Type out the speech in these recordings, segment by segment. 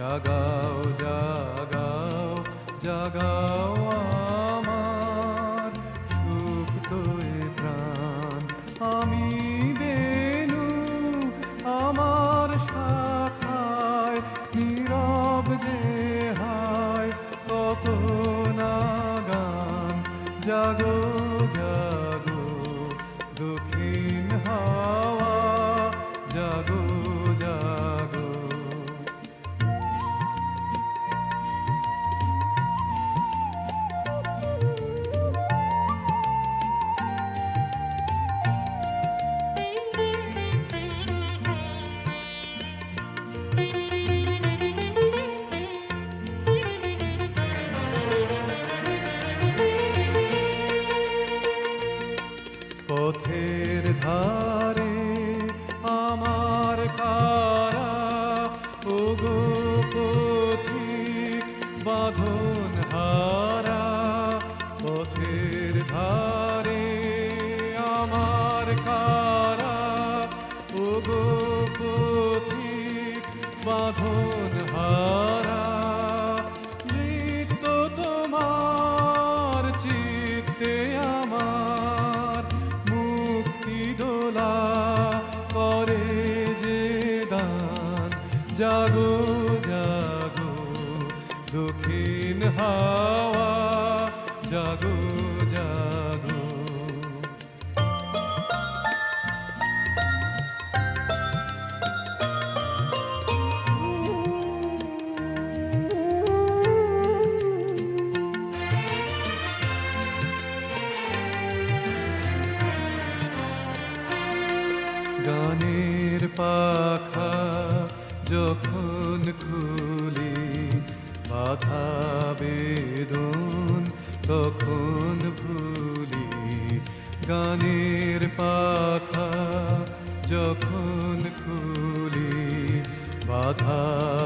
জাগাও জাগাও জাগাও আমার সুপ্ত এ প্রাণ। আমি বেনু আমার শাখায় নীরব যে হায় কত না গান। জাগো জাগো দক্ষিণ হাওয়া, জাগো জাগো। পথের ধারে আমার কারা, ওগো পথিক বাঁধন হারা। পথের ধারে আমার কারা, ওগো পথিক বাঁধন হারা। নৃত্য তোমার চিত্তে আমার মুক্তি দোলা করে যে দান। জাগো জাগো দক্ষিণ হাওয়া, জাগো জাগো। গানের পাখা যখন খুলি, বাধা বেদন তখন ভুলি। গানের পাখা যখন খুলি, বাধা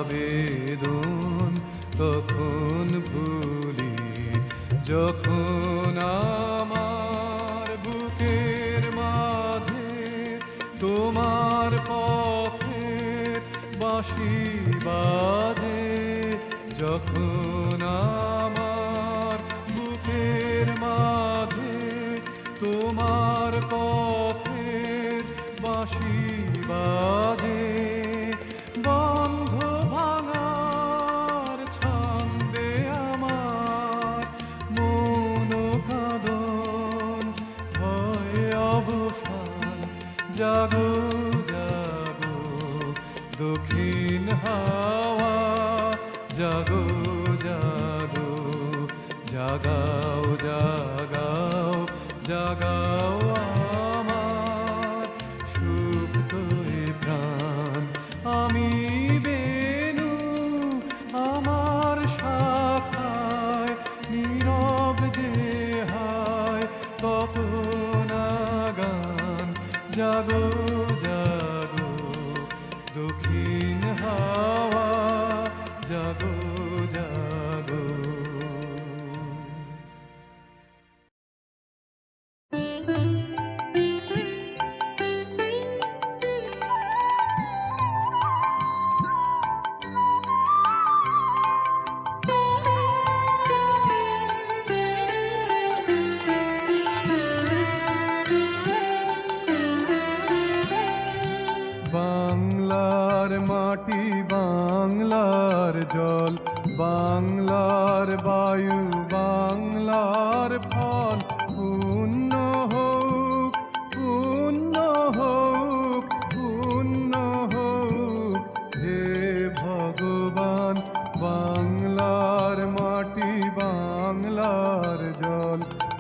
বেদন তখন ভুলি। যখন আমার বুকের মাঝে তোমার পথের বাঁশি বাজে, যখন আমার বুকের মাঝে তোমার পথের বাঁশি বাজে। বন্ধ ভাঙার ছন্দে আমার মন কাঁদন হয় অবসান। জাগো জাগো দক্ষিণ হাওয়া, জাগো জাগো। জাগাও জাগাও জাগাও আমার সুপ্ত এ প্রাণ। আমি বেনু আমার শাখায় নীরব যে হায় কত না গান। জাগো জাগো দক্ষিণ হাওয়া, জাগো জাগো। বাংলার মাটি, বাংলার জল, বাংলার বায়ু, বাংলার ফল। পুণ্য হোক পুণ্য হোক পুণ্য হোক হে ভগবান। বাংলার মাটি, বাংলার জল,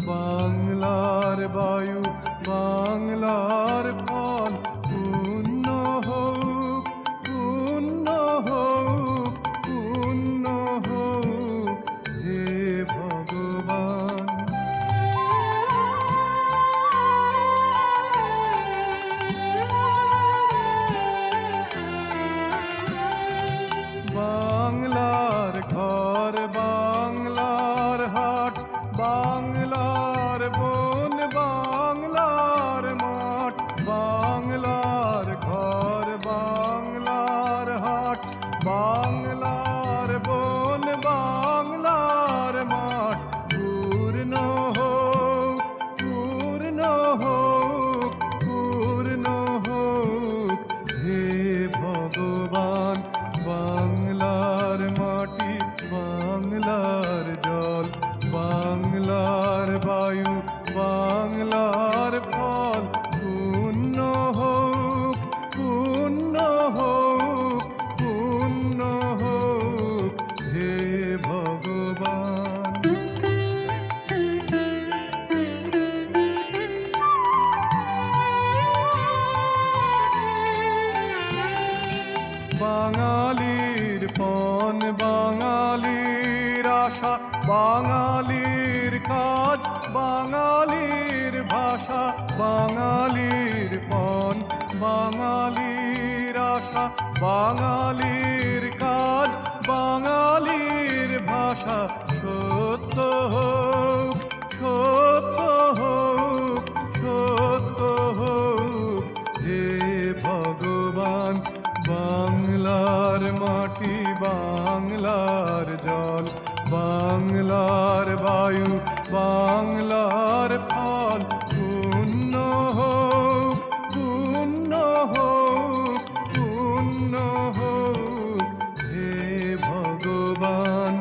বাংলার বায়ু, বাংলার ফল। পুণ্য হোক পুণ্য হোক পুণ্য হোক হে ভগবান। বাংলার ঘর, বাংলার হাট, বাংলার বন, বাংলার মাঠ। বাংলার ঘর, বাংলার হাট, বাংলা বাঙালির পণ বাঙালির আশা, বাঙালির কাজ বাঙালির ভাষা, বাঙালির পণ বাঙালির আশা, বাঙালির কাজ বাঙালির ভাষা। সত্য হোক, সত্য হোক, সত্য হোক, হে ভগবান। বাংলার মাটি, বাংলার জল, বাংলার বায়ু, বাংলার ফল, পূর্ণ হোক, পূর্ণ হোক, পূর্ণ হোক, হে ভগবান।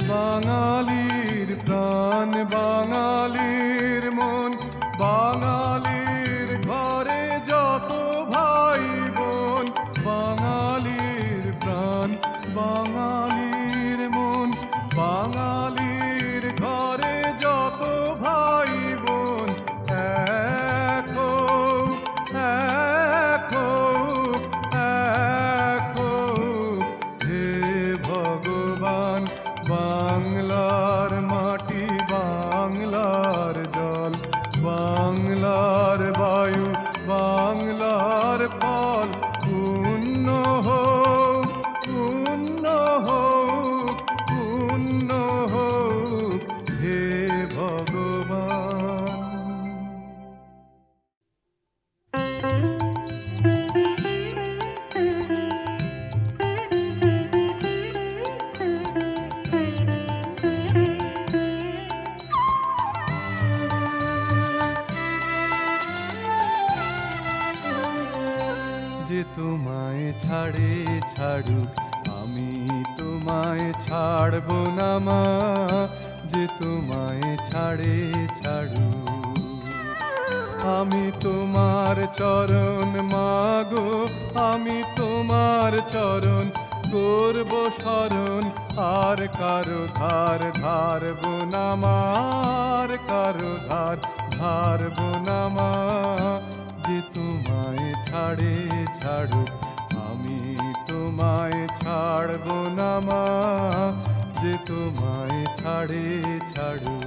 বাঙালির প্রাণ, বাঙালির মন, বাঙালির ঘরে যত ভাই বোন, বাঙালির প্রাণ, বাঙালির মন, বাঙালির ঘরে যত ভাই বোন, এক হোক, এক হোক, এক হোক, হে ভগবান। বাংলার মাটি, বাংলার জল, বাংলার বায়ু, বাংলার ফল, পূর্ণ হোক, পূর্ণ হোক, পূর্ণ হোক, হে ভগবান। যে তোমায় ছাড়ে ছাড়ুক, আমি তোমায় ছাড়ব না মা। যে তোমায় ছাড়ে ছাড়ুক, আমি তোমার চরণ মাগো, আমি তোমার চরণ করব শরণ। আর কারো ধার ধারব না মা, আর কারো ধার ধারব না মা। যে তোমায় ছাড়ে ছাড়ুক, আমি তোমায় ছাড়ব না মা। যে তোমায় ছাড়ে ছাড়ুক।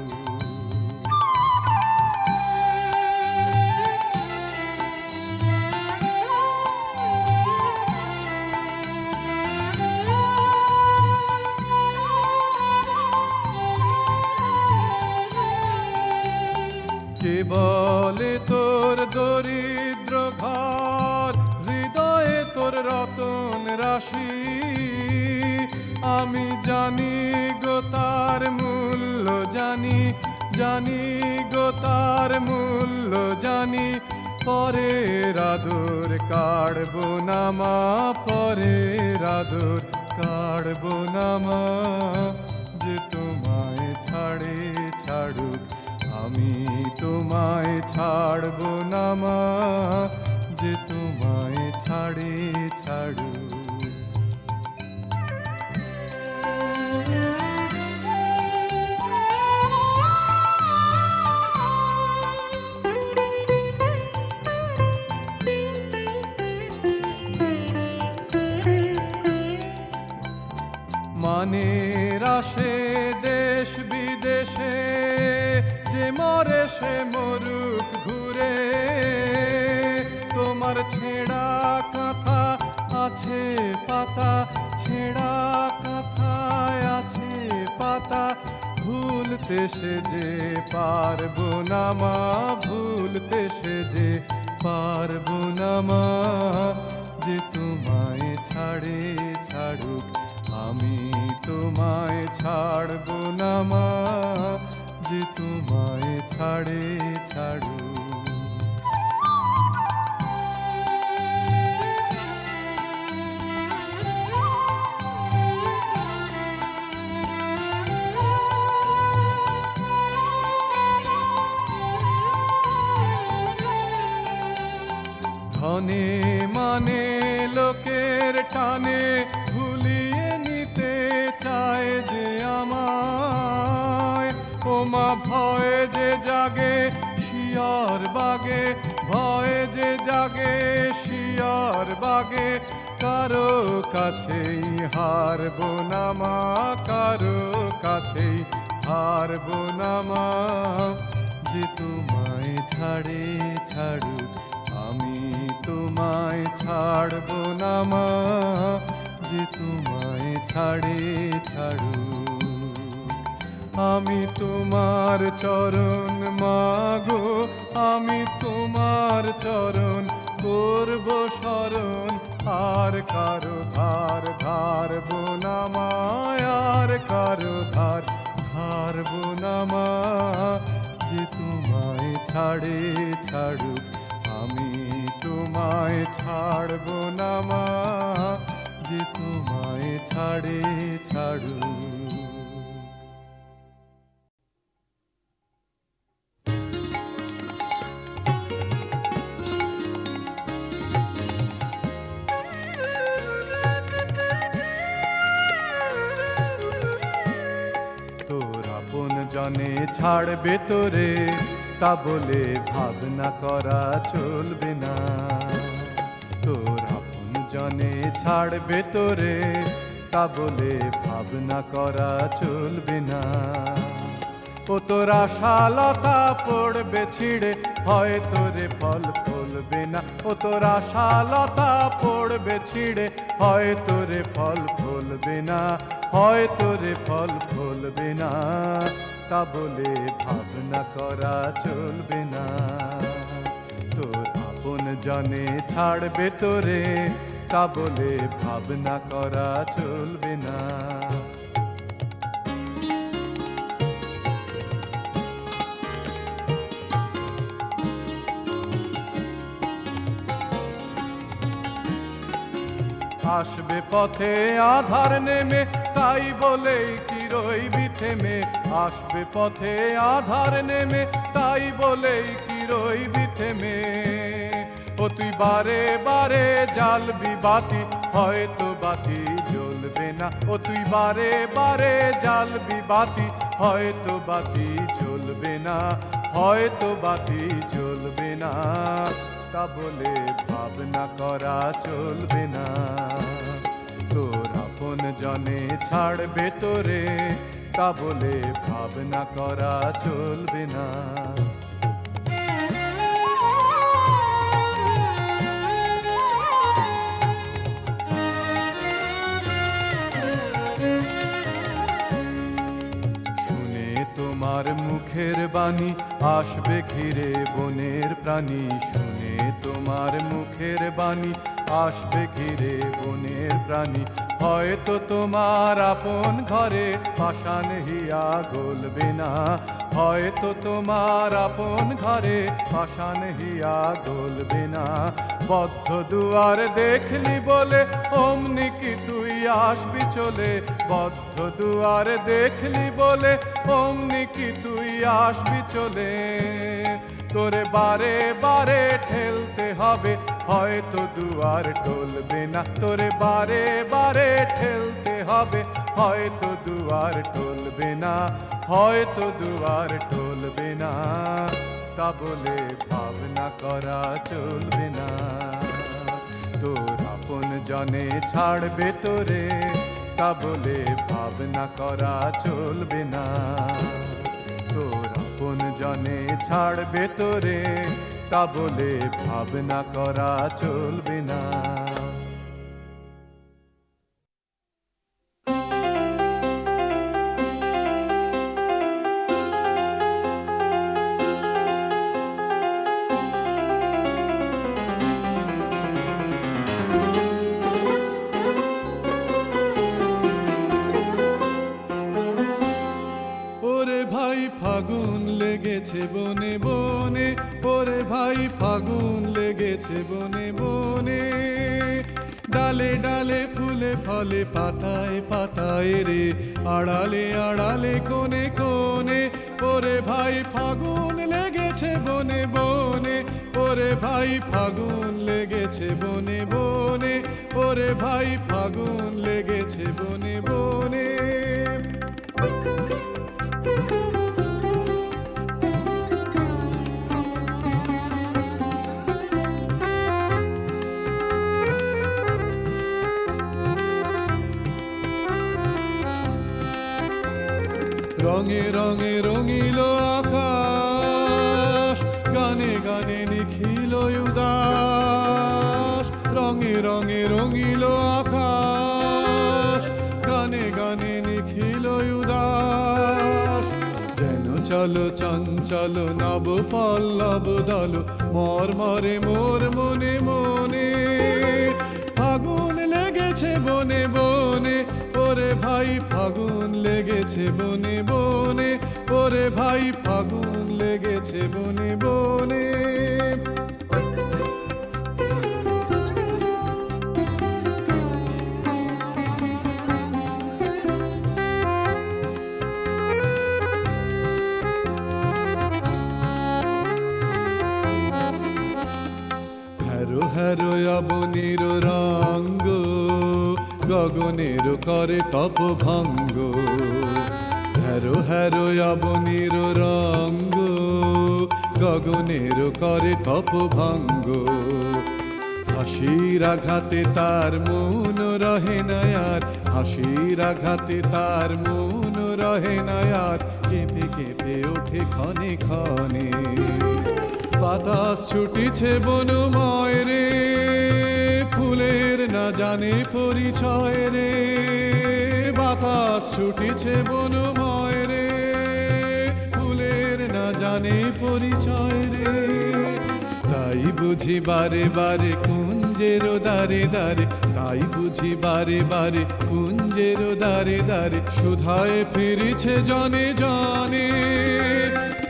কে বলে তোর দরিদ্র ঘর, হৃদয়ে তোর রতন রাশি। আমি জানি গো তার মূল্য জানি, জানি গো তার মূল্য জানি। পরের আদর কাড়ব না মা, পরের আদর কাড়ব না মা। যে তোমায় ছাড়ে ছাড়ুক, আমি তোমায় ছাড়ব না মা। যে তোমায় ছাড়ে ছাড়ুক। মানের আসে দেশ বিদেশে, যে মরে সে মরুক ঘুরে। তোমার ছেঁড়া কাঁথা আছে পাতা, ছেঁড়া কাঁথায় আছে পাতা। ভুলতে সে যে পারবো না মা, ভুলতে সে যে পারবো না মা। যে তোমায় ছাড়ে ছাড়ুক, আমি তোমায় ছাড়ব না মা। যে তোমায় ছাড়ে ছাড়ুক। ধনে মানে লোকের টানে ভুলিয়ে নিতে চায় যে আমায়। ওমা ভয়ে যে জাগে শিয়র বাগে, ভয়ে যে জাগে শিয়র বাগে, কারো কাছেই হারবো না মা, কারো কাছেই হারবো না মা। যে তোমায় ছাড়ে ছাড়ু আমি তোমায় ছাড়বো না মা, যে তোমায় ছাড়ে ছাড়ু। আমি তোমার চরণ মাগো, আমি তোমার চরণ করব শরণ, আর কারো ধার ধারবো না মা, আর কারো ধার ধারবো না মা। যে তোমায় ছাড়ে ছাড়ু আমি তোমায় ছাড়বো না মা, যে তোমায় ছাড়ে ছাড়ু। জনে ছাড়বে তোরে তা বলে ভাবনা করা চলবে না, তোর আপন জনে ছাড়বে তোরে তা বলে ভাবনা করা চলবে না। ও তোর আশালতা পড়বে ছিঁড়ে হয় তোরে ফল ফলবে না, ও তোর আশালতা পড়বে ছিঁড়ে হয় তোরে ফল ফলবে না, হয় তোরে ফল ফলবে না। তা বলে ভাবনা করা চলবে না, তোর আপন জনে ছাড়বে তোরে তা বলে ভাবনা করা চলবে না। আসবে পথে আধার নেমে তাই বলেই কি রইবি থেমে, আসবে পথে আধার নেমে তাই বলেই কি রইবি থেমে। ও তুই বারে বারে জ্বালবি বাতি হয়তো বাতি জ্বলবে না, ও তুই বারে বারে জ্বালবি বাতি হয়তো বাতি জ্বলবে না, হয়তো বাতি জ্বলবে না। তা বলে ভাবনা করা চলবে না, তোর আপন জনে ছাড়বে তোরে তা বলে ভাবনা করা চলবে না। শুনে তোমার মুখের বাণী আসবে ঘিরে বনের প্রাণী, শুনে তোমার মুখের বাণী আসবে ঘিরে বনের প্রাণী। হয়তো তোমার আপন ঘরে পাষাণ হিয়া গলবে না, হয়তো তোমার আপন ঘরে পাষাণ হিয়া গলবে না। বদ্ধ দুয়ার দেখলি বলে অমনি কি তুই আসবি চলে, বদ্ধ দুয়ার দেখলি বলে অমনি কি তুই আসবি চলে। তোরে বারে বারে ঠেলতে হবে হয়তো দুয়ার টলবে না, তোরে বারে বারে ঠেলতে হবে হয়তো দুয়ার টলবে না, হয়তো দুয়ার টলবে না। তা বলে ভাবনা করা চলবে না, তোর আপন জনে ছাড়বে তোরে তা বলে ভাবনা করা চলবে না, তোর আপন জনে ছাড়বে তোরে তা বলে ভাবনা করা চলবে না। ফাগুন লেগেছে বনে বনে, ওরে ভাই ফাগুন লেগেছে বনে বনে। ডালে ডালে ফুলে ফলে পাতায় পাতায় রে, আড়ালে আড়ালে কোণে কোণে। ওরে ভাই ফাগুন লেগেছে বনে বনে, ওরে ভাই ফাগুন লেগেছে বনে বনে, ওরে ভাই ফাগুন লেগেছে বনে বনে। রঙে রঙে রঙিল আকাশ, গানে গানে নিখিল উদাস। রঙে রঙে রঙিল আকাশ, গানে গানে নিখিল উদাস। যেন চলো চঞ্চল নব পল্লব দল, মর্মরে মোর মনে মনে। ফাগুন লেগেছে বনে বনে, ওরে ভাই ফাগুন লেগেছে বনে বনে। ওরে ভাই ফাগুন লেগেছে বনে বনে। হ্যারো হ্যারো অবনীর রঙ্গ, গগনের করে তপ ভঙ্গ। হ্যারো হ্যারো অবনীর রঙ্গ, গগনের করে তপ ভঙ্গ। হাসির আঘাতে তার মন রহে না আর, হাসির আঘাতে তার মন রহে না আর। কেঁপে কেঁপে ওঠে ক্ষণে ক্ষণে, বাতাস ছুটিছে বনময় রে। ফুলের না জানে পরিচয় রে, বাতাস ছুটিছে বনময় রে। ফুলের না জানে পরিচয় রে। তাই বুঝি বারে বারে কুঞ্জের দ্বারে দ্বারে, তাই বুঝি বারে বারে কুঞ্জের দ্বারে দ্বারে। সুধায় ফিরিছে জনে জনে,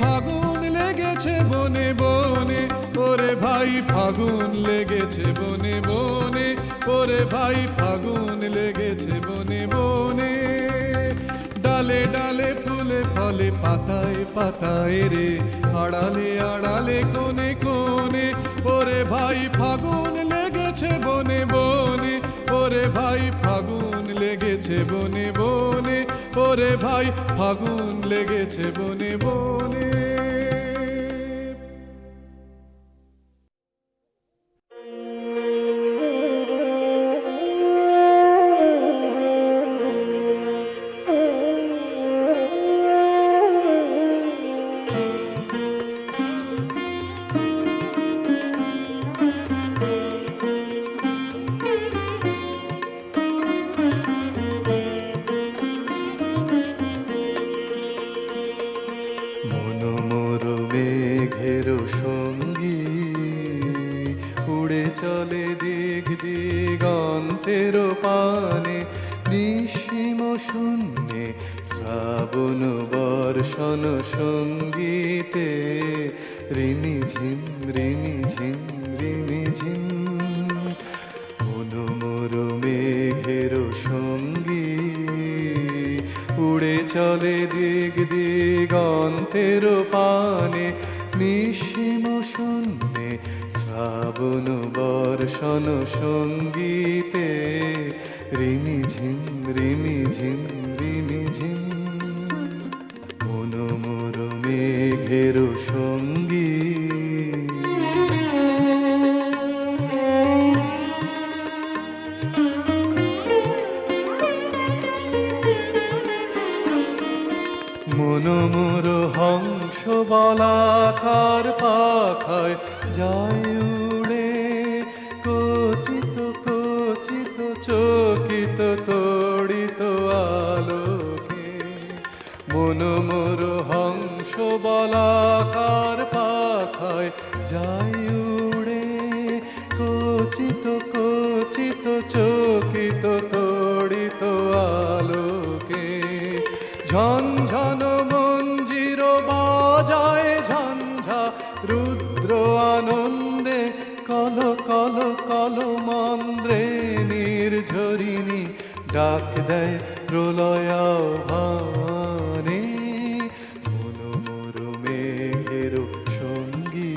ফাগুন লেগেছে বনে বনে। ওরে ভাই ফাগুন লেগেছে বনে বনে। ওরে ভাই ফাগুন লেগেছে বনে বনে। ডালে ডালে ফুলে ফলে পাতায় পাতায় রে, আড়ালে আড়ালে কোণে কোণে। ওরে ভাই ফাগুন লেগেছে বনে বনে। ওরে ভাই ফাগুন লেগেছে বনে বনে। ওরে ভাই ফাগুন লেগেছে বনে বনে। চলে দিক দিগন্তের পানে, নিঃসীম শূন্যে শ্রাবণ বর্ষণ সঙ্গীতে। রিমি ঝিম রিমি ঝিম রিমি ঝিম, মনোমর মেঘের সঙ্গী উড়ে চলে দিক দিগন্তের পানে, নিঃসীম শূন্যে শ্রাবণ বর্ষণ সঙ্গীতে। রিমি ঝিম রিমি ঝিম রিমি ঝিম, মনোমর মেঘের সঙ্গী। মনোমর হংস বলাকার পাখায় যায় উড়ে, কচিত কচিত চকিত তড়িত আলোকে। মনোমর হংস বলাকার পাখায় যায় উড়ে, কচিত কচিত চকিত তড়িত আলোকে। ঝনঝন মঞ্জির বাজায় ঝঞ্ঝা রুদ্র আনন্দে, কল কল কল মন্দ্রে নির্ঝরিণী ডাক দেয় প্রলয় ভানে। মনোমর মেঘের সঙ্গী।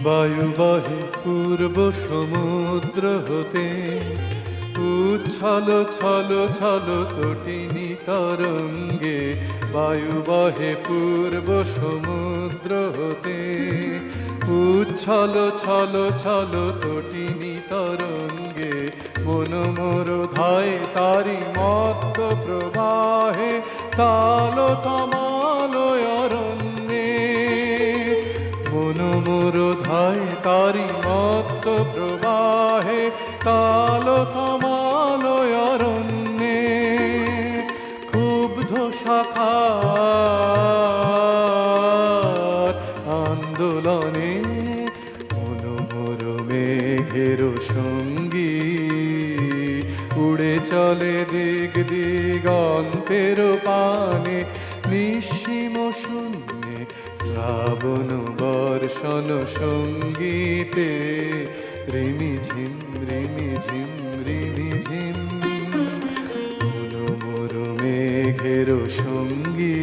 বায়ু বহে পূর্ব সমুদ্র হতে, উচ্ছল ছল ছল তটিনী তরঙ্গে বায়ু বহে পূর্ব সমুদ্র হতে। উচ্ছল ছল ছল তটিনী তরঙ্গে মন মোর ধায় তারি মত্ত প্রবাহে কাল কামাল অরণ্যে। মন মোর ধায় তারি মত্ত প্রবাহে কাল কামাল অরণ্যে। ক্ষুব্ধ শাখার আন্দোলনে মন মোর মেঘের সঙ্গী উড়ে চলে দিগ দিগন্তের পানে। নিঃসীম শূন্যে শ্রাবণ বর্ষণ সঙ্গীতে রিমি ঝিম রিমি ঝিম রিমি ঝিম মন মোর মেঘের সঙ্গী।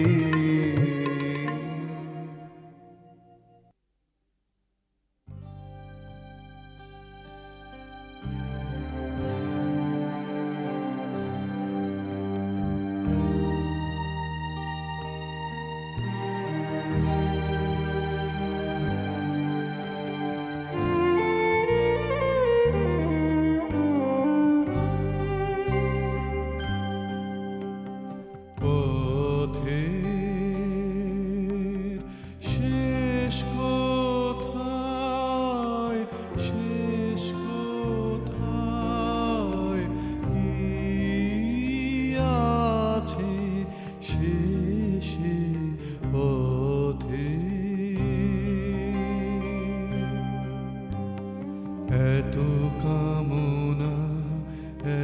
এত কামনা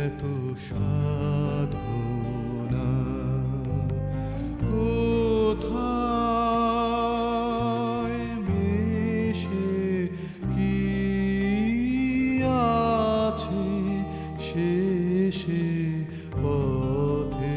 এত সাধনা কোথায় মিশে কি আছে শেষে পথে।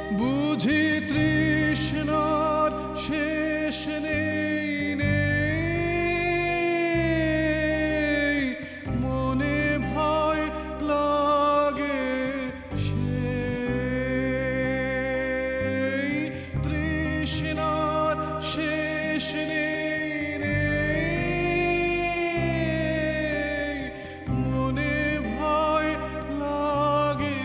বুঝি তৃষ্ণার শেষ নেই নেই, মনে ভয় লাগে সেই তৃষ্ণার শেষ নেই নেই, মনে ভয় লাগে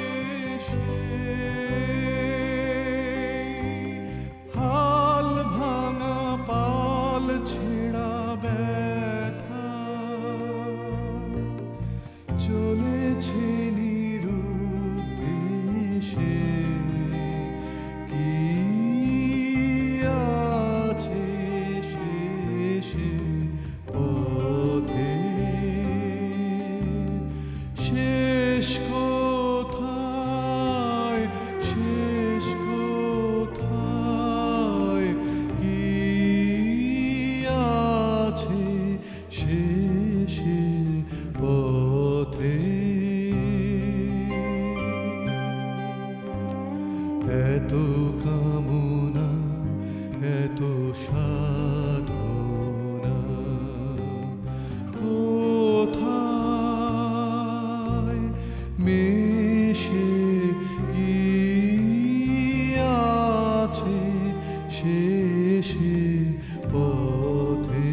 হাল ভাঙা পাল ছেঁড়া ব্যথা এত সাধনা কোথায় মিশে গিয়াছে শেষে পথে।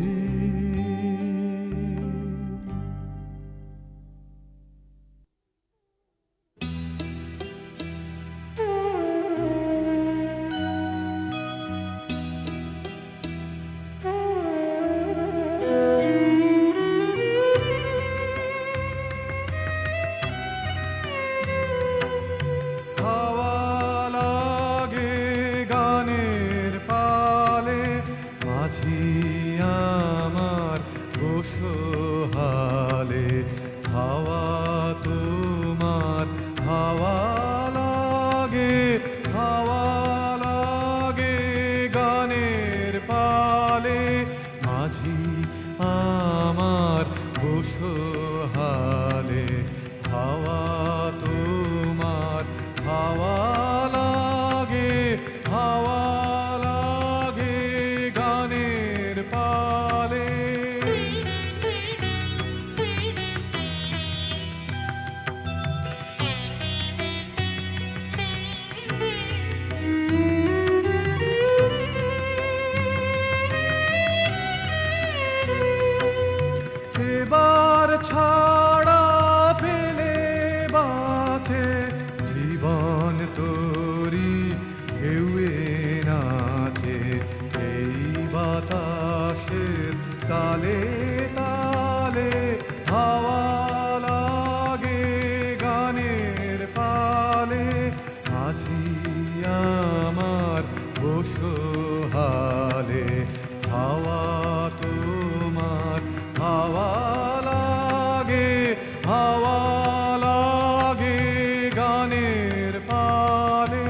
আমার বসহালে হাওয়া তোমার হাওয়া লাগে গানের পালে মাঝি আমার বসহালে হাওয়া তোমার হাওয়া লাগে গানের পালে। এবার ছাড়া পেলে বাঁচে জীবন তোরি ঢেউয়ে নাচে এই বাতাসের তালে তালে হাওয়া লাগে গানের পালে মাঝি আমার বসহালে হাওয়া তোমার হাওয়া লাগে গানের পালে।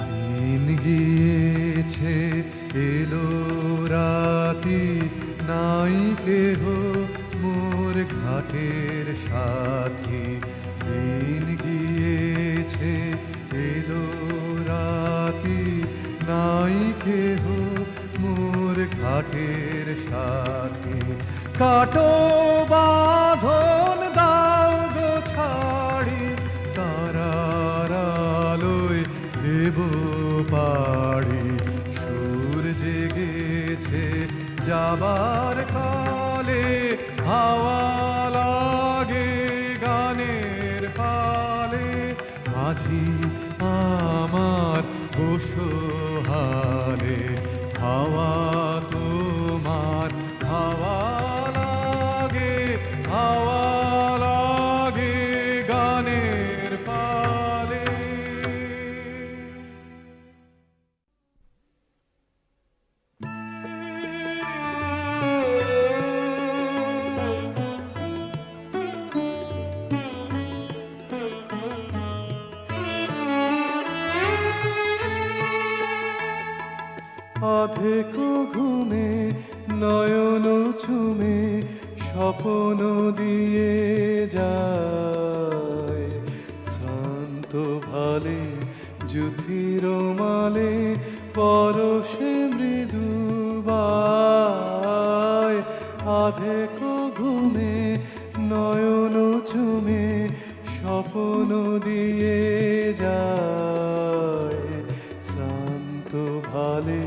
দিন গিয়েছে এলো রাতি নাই কেহ মোর ঘাটের সাথী। দিন গিয়েছে এলো রাতি নাই কেহ মোর ঘাটের সাথী। কাটো বাঁধন দাও গো ছাড়ি তারার আলোয় দেব পাড়ি সুর জেগেছে যাবার কালে হাওয়া লাগে গানের পালে মাঝি আমার বসহালে হাওয়া তোমার হাওয়া লাগে গানের পালে। অধেক ঘুমে নয়ন ছুমে স্বপ্ন দিয়ে যায় শান্ত ভালে যুথির মালে পরশে মৃদু বায়। অধেক ঘুমে নয়ন ছুমে স্বপ্ন দিয়ে যায় শান্ত ভালে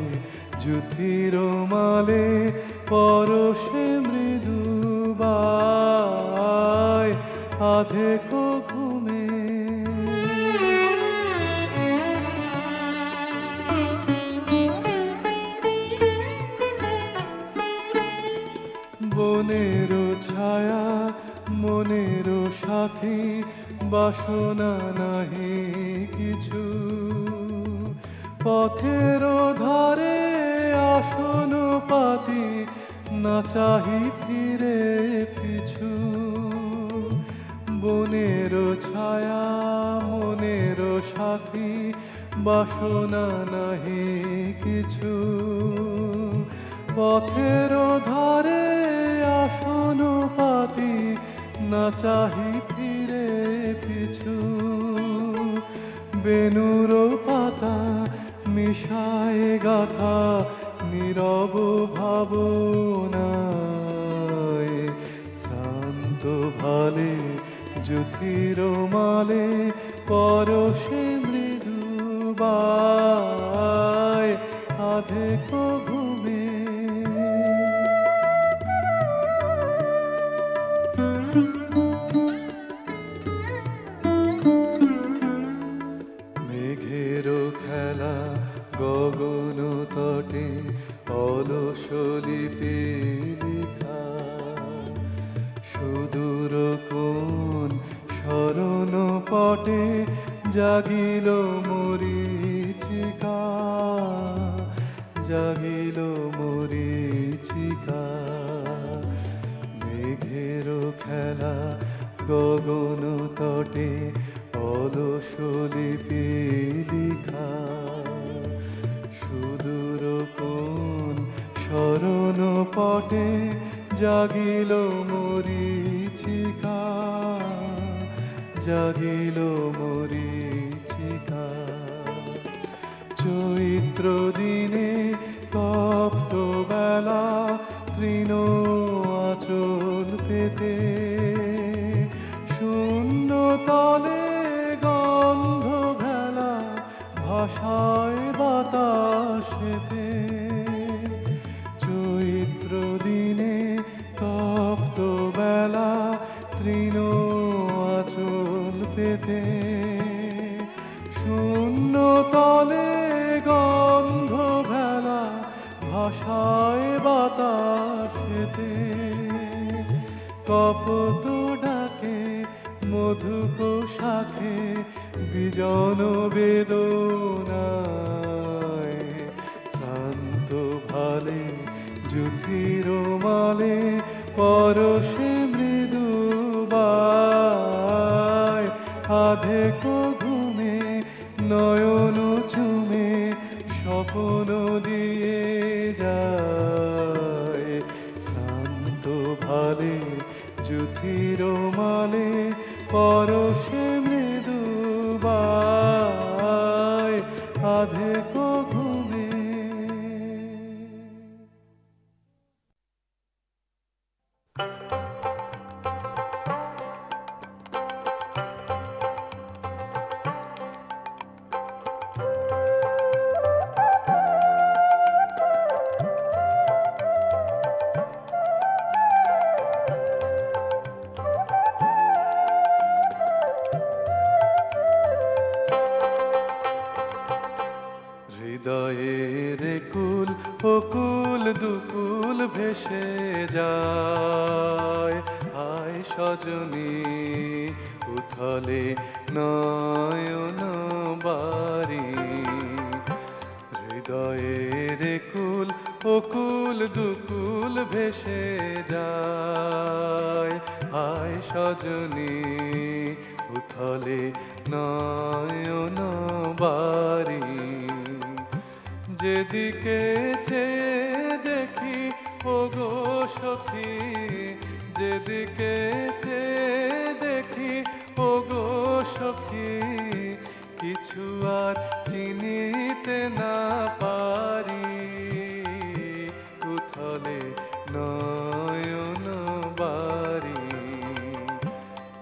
যুথির মালে পরশে মৃদু বায়। অধেক ঘুমে বনের ছায়া মনের সাথী বাসনা নাহি কিছু পথের ধারে আসন পাতি না চাহি ফিরে পিছু। বনের ছায়া মনের সাথী বাসনা নাহি কিছু পথের ধারে আসন পাতি না চাহি ফিরে পিছু বেনুর পাতা মিশায় গাথা নীরব ভাবনায় শান্ত ভালে জ্যোতির মালে পরশে মৃদু বায় আধেক ঘুমে মেঘের খেলা গগন তটে অলস লিপি লিখা সুদূর কোন স্মরণ পটে জাগিল মরীচিকা জাগিল মরীচিকা মেঘের খেলা গগন তটে অলস লিপি লিখা সুদূর কোন স্মরণ পটে জাগিল মরীচিকা জাগিল মরীচিকা চৈত্র দিনে তপ্ত বেলা তৃণ আঁচল পেতে শূন্য তলে গন্ধ ভেলা ভাষায় বাতাসেতে চৈত্র দিনে তপ্ত বেলা তৃণ আঁচল পেতে শূন্য তলে গন্ধ ভেলা ভাষায় বাতাসেতে কপত ডাকে মধুক শাখে বিজন বেদনায় শান্ত ভালে জ্যোতির মালে পরশে মৃদু বায় আধেক ঘুমে নয়ন চুমে স্বপ্ন দিয়ে যায় শান্ত ভালে জ্যোতির মালে পরশে মৃদু বায় আধেক ঘুমে হৃদয়ের কুল অকুল দুকুল ভেসে যায় হায় সজনী উথলে নয়ন বাড়ি হৃদয়ের কুল অকুল দুকুল ভেসে যায় হায় সজনী উথলে নয়ন বাড়ি যেদিকে চেয়ে দেখি ওগো সখী যেদিকে চেয়ে দেখি ওগো সখী কিছু আর চিনিতে না পারি উথলে নয়ন বাড়ি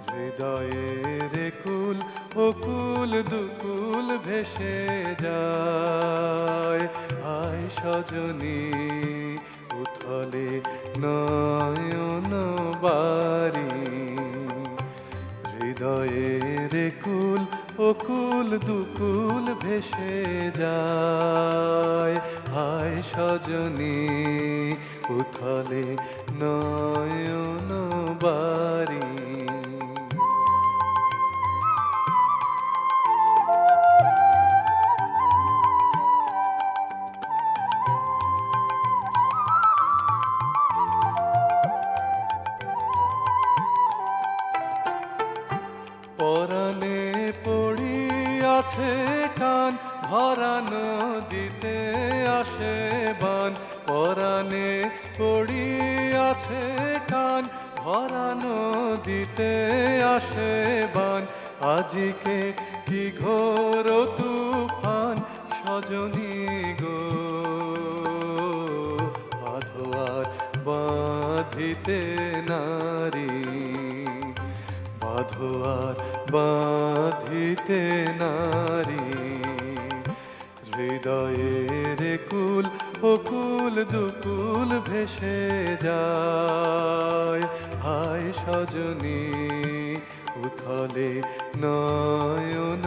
হৃদয়ের কুল অকুল দুকুল ভেসে যায় হায় সজনী উথলে নয়ন বাড়ি হৃদয়ের কুল অকুল দুকুল ভেসে যায় হায় সজনী উথলে নয়ন বাড়ি পরাণে পড়িয়াছে টান ভরা নদীতে আসে বান পরাণে পড়িয়া আছে টান, ভরা নদীতে আসে বান, আজিকে কি ঘোর তুফান সজনী গো। বাঁধো আর বাঁধিতে নারী, বাঁধো আর বাঁধিতে নারী, হৃদয়ের কুল অকুল দুকুল ভেসে যায়। হায় সজনী উথলে নয়ন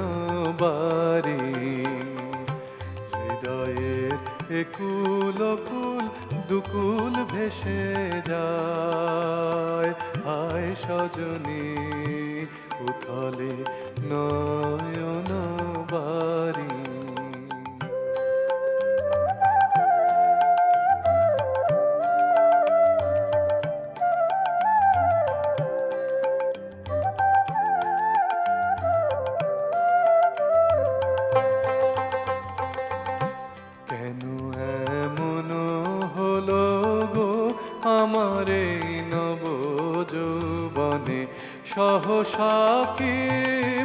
বারি, হৃদয়ের একুল অকুল দুকুল ভেসে যায়। হায় সজনী উথলে নয়ন বারি। কেন এমন হলো গো আমার এই নব যৌবনে, সহসা কি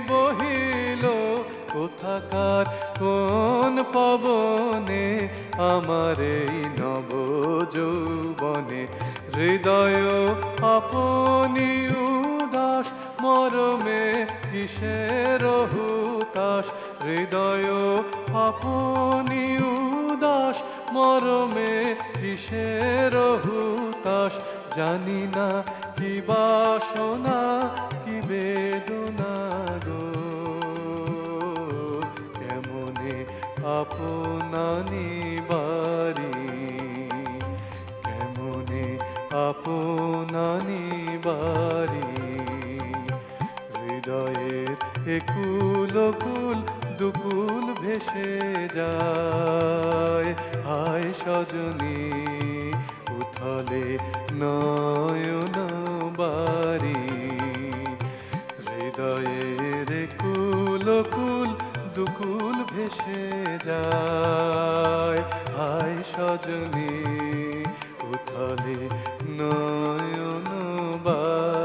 বহিল কোথাকার কোন পবনে আমার এই নব যৌবনে। হৃদয় আপনি উদাস মরমে কিসের হুতাশ, হৃদয় আপনি উদাস মরমে কিসের হুতাশ, জানি না কি বাসনা কি বেদনা গো। কেমনে আপনানি বাড়ি, কেমনে আপনানি বাড়ি, হৃদয়ের একুল কুল দুকুল ভেসে যায়। হায় সজনী উথলে নয়ন বারি, হৃদয়ের কুল কুল দুকুল ভেসে যায়। হায় সজনী উথলে নয়ন বারি।